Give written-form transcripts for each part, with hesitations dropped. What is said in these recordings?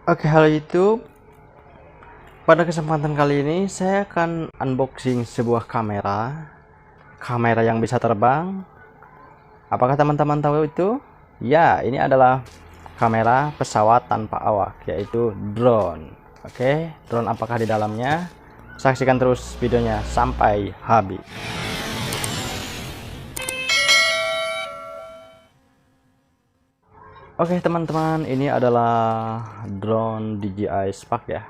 Oke, halo YouTube. Pada kesempatan kali ini saya akan unboxing sebuah kamera yang bisa terbang. Apakah teman-teman tahu itu? Ya, ini adalah kamera pesawat tanpa awak, yaitu drone. Oke, drone apakah di dalamnya? Saksikan terus videonya sampai habis. Oke teman-teman, ini adalah drone DJI Spark ya.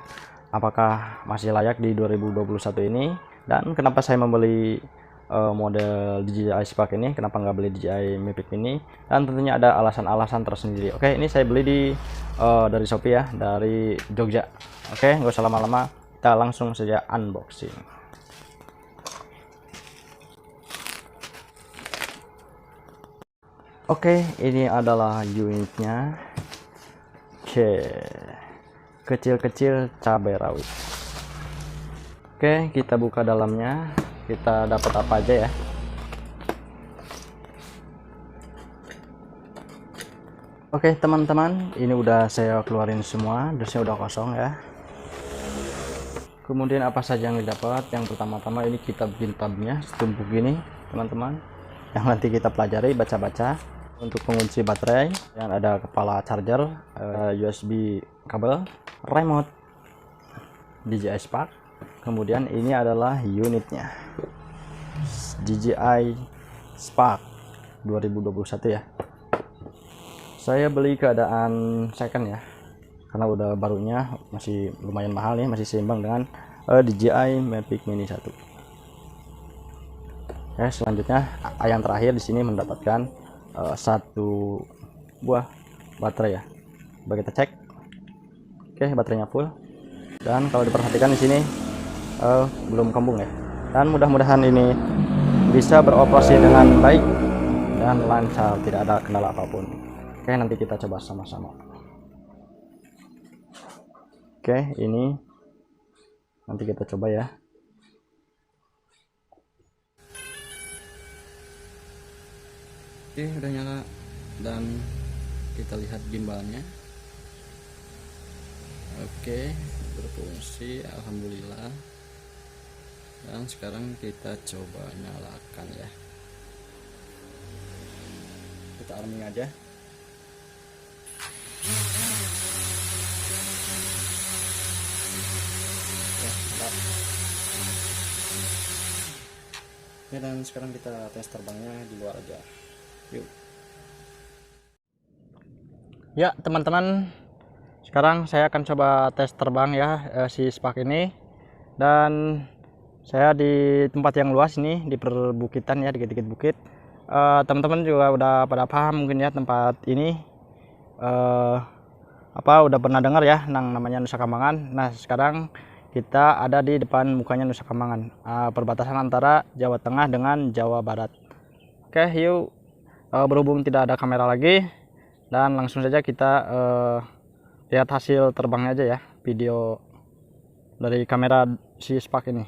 Apakah masih layak di 2021 ini? Dan kenapa saya membeli model DJI Spark ini? Kenapa nggak beli DJI Mavic Mini? Dan tentunya ada alasan-alasan tersendiri. Oke, ini saya beli dari Shopee ya, dari Jogja. Oke, nggak usah lama-lama, kita langsung saja unboxing. Oke, ini adalah unitnya. Oke, kecil-kecil cabai rawit. Oke, kita buka dalamnya. Kita dapat apa aja ya? Oke teman-teman, ini udah saya keluarin semua, dusnya udah kosong ya. Kemudian apa saja yang didapat? Yang pertama-tama ini kitab kitabnya setumpuk gini teman-teman, yang nanti kita pelajari, baca-baca. Untuk pengunci baterai, yang ada kepala charger, USB kabel, remote DJI Spark. Kemudian ini adalah unitnya, DJI Spark 2021 ya. Saya beli keadaan second ya, karena udah barunya masih lumayan mahal nih, masih seimbang dengan DJI Mavic Mini 1. Ya, selanjutnya yang terakhir di sini mendapatkan satu buah baterai ya. Coba kita cek. Oke, baterainya full. Dan kalau diperhatikan di sini belum kembung ya. Dan mudah-mudahan ini bisa beroperasi dengan baik dan lancar, tidak ada kendala apapun. Oke, nanti kita coba sama-sama. Oke, ini nanti kita coba ya. Oke, udah nyala dan kita lihat gimbalnya. Oke, berfungsi, alhamdulillah. Dan sekarang kita coba nyalakan ya. Kita arming aja. Ya, mantap. Oke, dan sekarang kita tes terbangnya di luar aja. Yuk. Ya teman-teman, sekarang saya akan coba tes terbang ya si Spark ini. Dan saya di tempat yang luas ini, di perbukitan ya, dikit-dikit bukit. Teman-teman juga udah pada paham mungkin ya tempat ini, udah pernah dengar ya namanya Nusa Kambangan. Nah sekarang kita ada di depan mukanya Nusa Kambangan, perbatasan antara Jawa Tengah dengan Jawa Barat. Oke, yuk. Berhubung tidak ada kamera lagi, dan langsung saja kita lihat hasil terbangnya aja ya, video dari kamera si Spark ini.